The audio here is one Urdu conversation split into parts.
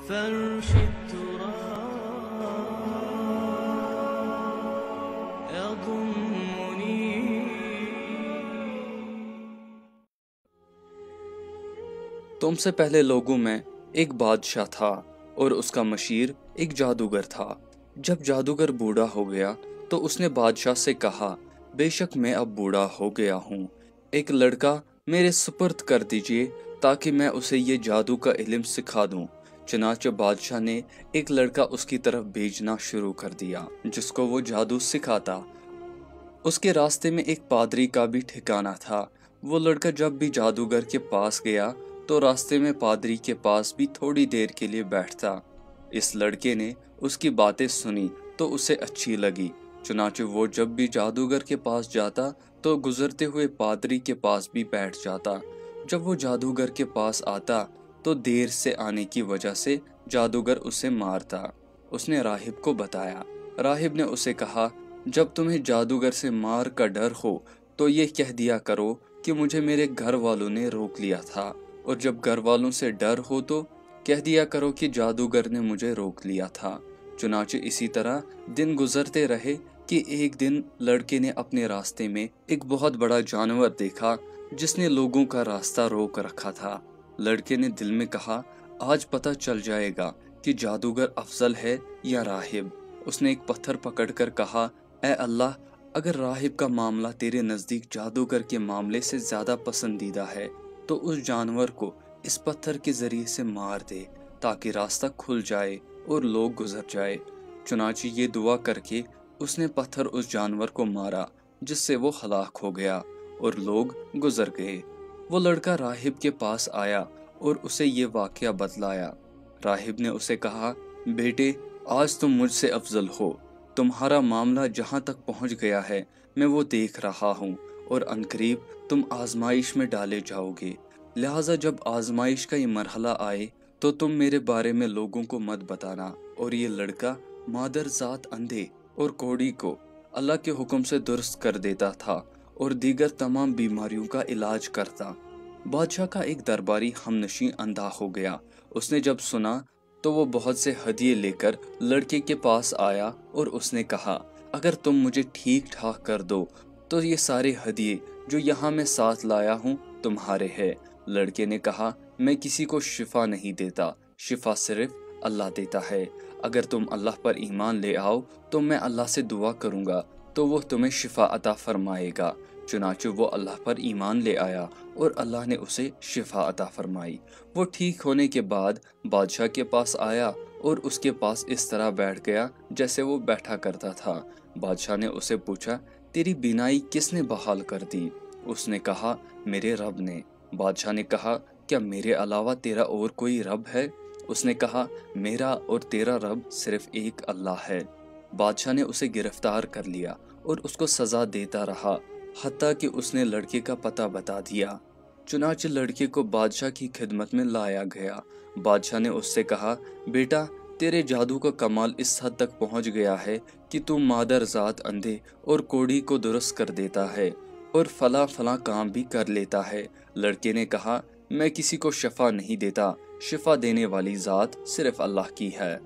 فرش التراب يضمني. تم سے پہلے لوگوں میں ایک بادشاہ تھا اور اس کا مشیر ایک جادوگر تھا۔ جب جادوگر بوڑھا ہو گیا تو اس نے بادشاہ سے کہا، بے شک میں اب بوڑھا ہو گیا ہوں، ایک لڑکا میرے سپرد کر دیجئے تاکہ میں اسے یہ جادو کا علم سکھا دوں۔ چنانچہ بادشاہ نے ایک لڑکا اس کی طرف بھیجنا شروع کر دیا جس کو وہ جادو سکھاتا۔ اس کے راستے میں ایک پادری کا بھی ٹھکانہ تھا۔ وہ لڑکا جب بھی جادوگر کے پاس گیا تو راستے میں پادری کے پاس بھی تھوڑی دیر کے لیے بیٹھتا۔ اس لڑکے نے اس کی باتیں سنی تو اسے اچھی لگی، چنانچہ وہ جب بھی جادوگر کے پاس جاتا تو گزرتے ہوئے پادری کے پاس بھی بیٹھ جاتا۔ جب وہ جادوگر کے پاس آتا تو دیر سے آنے کی وجہ سے جادوگر اسے مارتا۔ اس نے راہب کو بتایا۔ راہب نے اسے کہا، جب تمہیں جادوگر سے مار کا ڈر ہو تو یہ کہہ دیا کرو کہ مجھے میرے گھر والوں نے روک لیا تھا، اور جب گھر والوں سے ڈر ہو تو کہہ دیا کرو کہ جادوگر نے مجھے روک لیا تھا۔ چنانچہ اسی طرح دن گزرتے رہے کہ ایک دن لڑکے نے اپنے راستے میں ایک بہت بڑا جانور دیکھا جس نے لوگوں کا راستہ روک رکھا تھا۔ لڑکے نے دل میں کہا، آج پتہ چل جائے گا کہ جادوگر افضل ہے یا راہب۔ اس نے ایک پتھر پکڑ کر کہا، اے اللہ، اگر راہب کا معاملہ تیرے نزدیک جادوگر کے معاملے سے زیادہ پسندیدہ ہے تو اس جانور کو اس پتھر کے ذریعے سے مار دے تاکہ راستہ کھل جائے اور لوگ گزر جائے۔ چنانچہ یہ دعا کر کے اس نے پتھر اس جانور کو مارا جس سے وہ ہلاک ہو گیا اور لوگ گزر گئے۔ وہ لڑکا راہب کے پاس آیا اور اسے یہ واقعہ بتلایا۔ راہب نے اسے کہا، بیٹے، آج تم مجھ سے افضل ہو، تمہارا معاملہ جہاں تک پہنچ گیا ہے میں وہ دیکھ رہا ہوں، اور عنقریب تم آزمائش میں ڈالے جاؤ گے، لہٰذا جب آزمائش کا یہ مرحلہ آئے تو تم میرے بارے میں لوگوں کو مت بتانا۔ اور یہ لڑکا مادر ذات اندھے اور کوڑی کو اللہ کے حکم سے درست کر دیتا تھا اور دیگر تمام بیماریوں کا علاج کرتا۔ بادشاہ کا ایک درباری ہم نشیں اندھا ہو گیا۔ اس نے جب سنا تو وہ بہت سے ہدیے لے کر لڑکے کے پاس آیا اور اس نے کہا، اگر تم مجھے ٹھیک ٹھاک کر دو تو یہ سارے ہدیے جو یہاں میں ساتھ لایا ہوں تمہارے ہیں۔ لڑکے نے کہا، میں کسی کو شفا نہیں دیتا، شفا صرف اللہ دیتا ہے۔ اگر تم اللہ پر ایمان لے آؤ تو میں اللہ سے دعا کروں گا تو وہ تمہیں شفا عطا فرمائے گا۔ چنانچہ وہ اللہ پر ایمان لے آیا اور اللہ نے اسے شفا عطا فرمائی۔ وہ ٹھیک ہونے کے بعد بادشاہ کے پاس آیا اور اس کے پاس اس طرح بیٹھ گیا جیسے وہ بیٹھا کرتا تھا۔ بادشاہ نے اسے پوچھا، تیری بینائی کس نے بحال کر دی؟ اس نے کہا، میرے رب نے۔ بادشاہ نے کہا، کیا میرے علاوہ تیرا اور کوئی رب ہے؟ اس نے کہا، میرا اور تیرا رب صرف ایک اللہ ہے۔ بادشاہ نے اسے گرفتار کر لیا اور اس کو سزا دیتا رہا حتیٰ کہ اس نے لڑکے کا پتہ بتا دیا۔ چنانچہ لڑکے کو بادشاہ کی خدمت میں لایا گیا۔ بادشاہ نے اس سے کہا، بیٹا، تیرے جادو کا کمال اس حد تک پہنچ گیا ہے کہ تو مادر ذات اندھے اور کوڑی کو درست کر دیتا ہے اور فلاں فلاں کام بھی کر لیتا ہے۔ لڑکے نے کہا، میں کسی کو شفا نہیں دیتا، شفا دینے والی ذات صرف اللہ کی ہے۔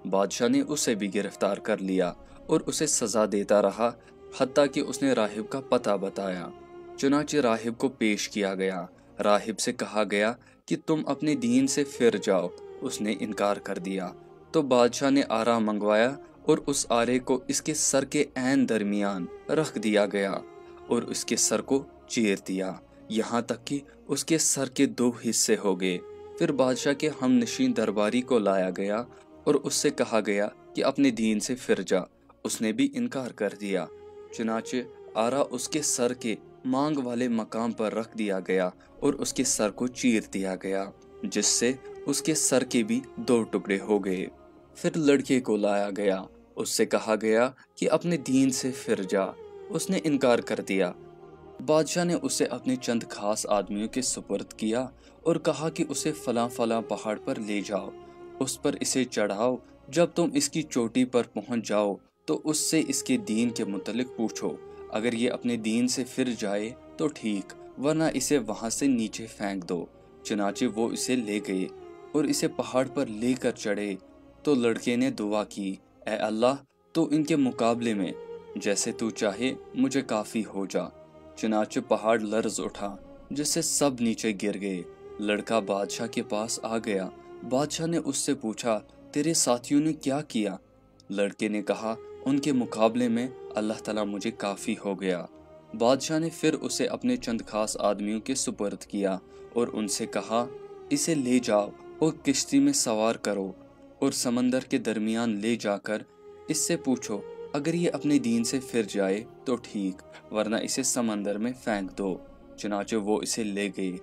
بادشاہ نے اسے بھی گرفتار کر لیا اور اسے سزا دیتا رہا حتیٰ کہ اس نے راہب کا پتہ بتایا۔ چنانچہ راہب کو پیش کیا گیا۔ راہب سے کہا گیا کہ تم اپنے دین سے پھر جاؤ۔ اس نے انکار کر دیا تو بادشاہ نے آرا منگوایا اور اس آرے کو اس کے سر کے عین درمیان رکھ دیا گیا اور اس کے سر کو چیر دیا یہاں تک کہ اس کے سر کے 2 حصے ہو گئے۔ پھر بادشاہ کے ہم نشین درباری کو لایا گیا اور اس سے کہا گیا کہ اپنے دین سے پھر جا۔ اس نے بھی انکار کر دیا۔ چنانچہ آرا اس کے سر کے مانگ والے مقام پر رکھ دیا گیا اور اس کے سر کو چیر دیا گیا، جس سے اس کے سر کے بھی 2 ٹکڑے ہو گئے۔ پھر لڑکے کو لایا گیا۔ اس سے کہا گیا کہ اپنے دین سے پھر جا۔ اس نے انکار کر دیا۔ بادشاہ نے اسے اپنے چند خاص آدمیوں کے سپرد کیا اور کہا کہ اسے فلاں فلاں پہاڑ پر لے جاؤ، اس پر اسے چڑھاؤ۔ جب تم اس کی چوٹی پر پہنچ جاؤ تو اس سے اس کے دین کے متعلق پوچھو۔ اگر یہ اپنے دین سے پھر جائے تو ٹھیک، ورنہ اسے وہاں سے نیچے پھینک دو۔ چنانچہ وہ اسے لے گئے اور اسے پہاڑ پر لے کر چڑھے تو لڑکے نے دعا کی، اے اللہ تو ان کے مقابلے میں جیسے تو چاہے مجھے کافی ہو جا۔ چنانچہ پہاڑ لرز اٹھا جس سے سب نیچے گر گئے۔ لڑکا بادشاہ کے پاس آ گیا۔ بادشاہ نے اس سے پوچھا، تیرے ساتھیوں نے کیا کیا؟ لڑکے نے کہا، ان کے مقابلے میں اللہ تعالیٰ مجھے کافی ہو گیا۔ بادشاہ نے پھر اسے اپنے چند خاص آدمیوں کے سپرد کیا اور ان سے کہا، اسے لے جاؤ اور کشتی میں سوار کرو اور سمندر کے درمیان لے جا کر اس سے پوچھو، اگر یہ اپنے دین سے پھر جائے تو ٹھیک، ورنہ اسے سمندر میں پھینک دو۔ چنانچہ وہ اسے لے گئے۔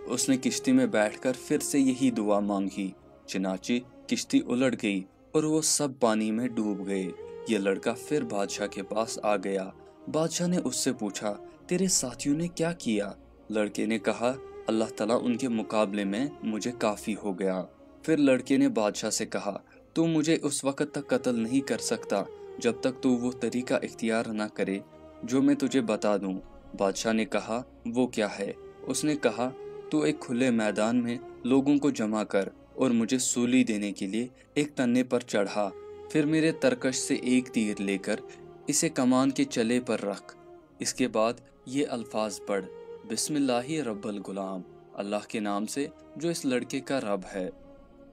اس نے کشتی میں بیٹھ کر پھر سے یہی دعا مانگی۔ چنانچہ کشتی الٹ گئی اور وہ سب پانی میں ڈوب گئے۔ یہ لڑکا پھر بادشاہ کے پاس آ گیا۔ بادشاہ نے اس سے پوچھا، تیرے ساتھیوں نے کیا کیا؟ لڑکے نے کہا، اللہ تعالیٰ ان کے مقابلے میں مجھے کافی ہو گیا۔ پھر لڑکے نے بادشاہ سے کہا، تو مجھے اس وقت تک قتل نہیں کر سکتا جب تک تو وہ طریقہ اختیار نہ کرے جو میں تجھے بتا دوں۔ بادشاہ نے کہا، وہ کیا ہے؟ اس نے کہا، تو ایک کھلے میدان میں لوگوں کو جمع کر اور مجھے سولی دینے کے لیے ایک تنے پر چڑھا، پھر میرے ترکش سے ایک تیر لے کر اسے کمان کے چلے پر رکھ۔ اس کے بعد یہ الفاظ پڑھ، بسم اللہ رب الغلام، اللہ کے نام سے جو اس لڑکے کا رب ہے۔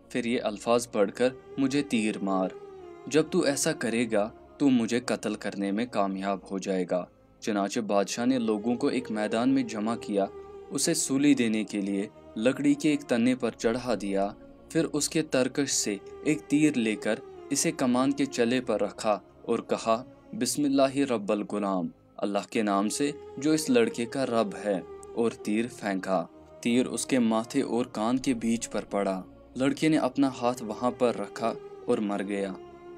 پھر یہ الفاظ پڑھ کر مجھے تیر مار۔ جب تو ایسا کرے گا تو مجھے قتل کرنے میں کامیاب ہو جائے گا۔ چنانچہ بادشاہ نے لوگوں کو ایک میدان میں جمع کیا، اسے سولی دینے کے لیے لکڑی کے ایک تنے پر چڑھا دیا، پھر اس کے ترکش سے ایک تیر لے کر اسے کمان کے چلے پر رکھا اور کہا، بسم اللہ رب الغلام، اللہ کے نام سے جو اس لڑکے کا رب ہے، اور تیر پھینکا۔ تیر اس کے ماتھے اور کان کے بیچ پر پڑا۔ لڑکے نے اپنا ہاتھ وہاں پر رکھا اور مر گیا۔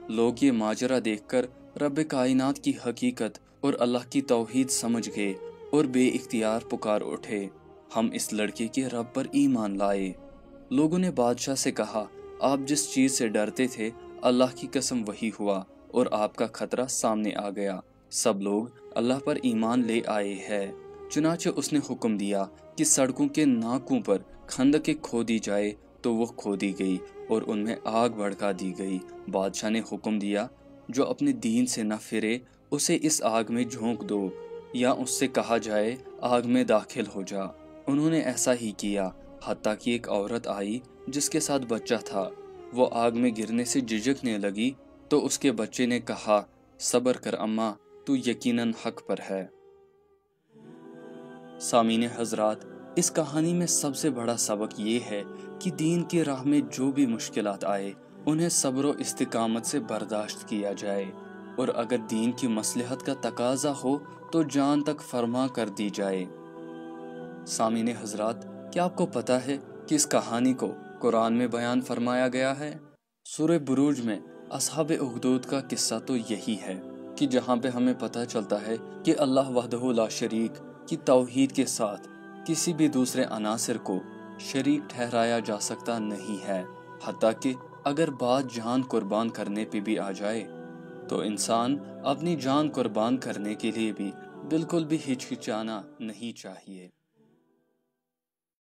لوگ یہ ماجرا دیکھ کر رب کائنات کی حقیقت اور اللہ کی توحید سمجھ گئے اور بے اختیار پکار اٹھے، ہم اس لڑکے کے رب پر ایمان لائے۔ لوگوں نے بادشاہ سے کہا، آپ جس چیز سے ڈرتے تھے اللہ کی قسم وہی ہوا اور آپ کا خطرہ سامنے آ گیا، سب لوگ اللہ پر ایمان لے آئے ہیں۔ چنانچہ اس نے حکم دیا کہ سڑکوں کے ناکوں پر خندقیں کھودی جائے تو وہ کھودی گئی اور ان میں آگ بھڑکا دی گئی۔ بادشاہ نے حکم دیا، جو اپنے دین سے نہ پھرے اسے اس آگ میں جھونک دو، یا اس سے کہا جائے آگ میں داخل ہو جا۔ انہوں نے ایسا ہی کیا، حتیٰ کہ ایک عورت آئی جس کے ساتھ بچہ تھا، وہ آگ میں گرنے سے جھجکنے لگی تو اس کے بچے نے کہا، صبر کر اماں، تو یقیناً حق پر ہے۔ سامعین حضرات، اس کہانی میں سب سے بڑا سبق یہ ہے کہ دین کی راہ میں جو بھی مشکلات آئے انہیں صبر و استقامت سے برداشت کیا جائے، اور اگر دین کی مصلحت کا تقاضا ہو تو جان تک فرما کر دی جائے۔ سامعین حضرات، کیا آپ کو پتہ ہے کہ اس کہانی کو قرآن میں بیان فرمایا گیا ہے؟ سورہ بروج میں اصحاب اخدود کا قصہ تو یہی ہے کہ جہاں پہ ہمیں پتہ چلتا ہے کہ اللہ وحدہ لا شریک کی توحید کے ساتھ کسی بھی دوسرے عناصر کو شریک ٹھہرایا جا سکتا نہیں ہے، حتیٰ کہ اگر بات جان قربان کرنے پہ بھی آ جائے تو انسان اپنی جان قربان کرنے کے لیے بھی بالکل بھی ہچکچانا نہیں چاہیے۔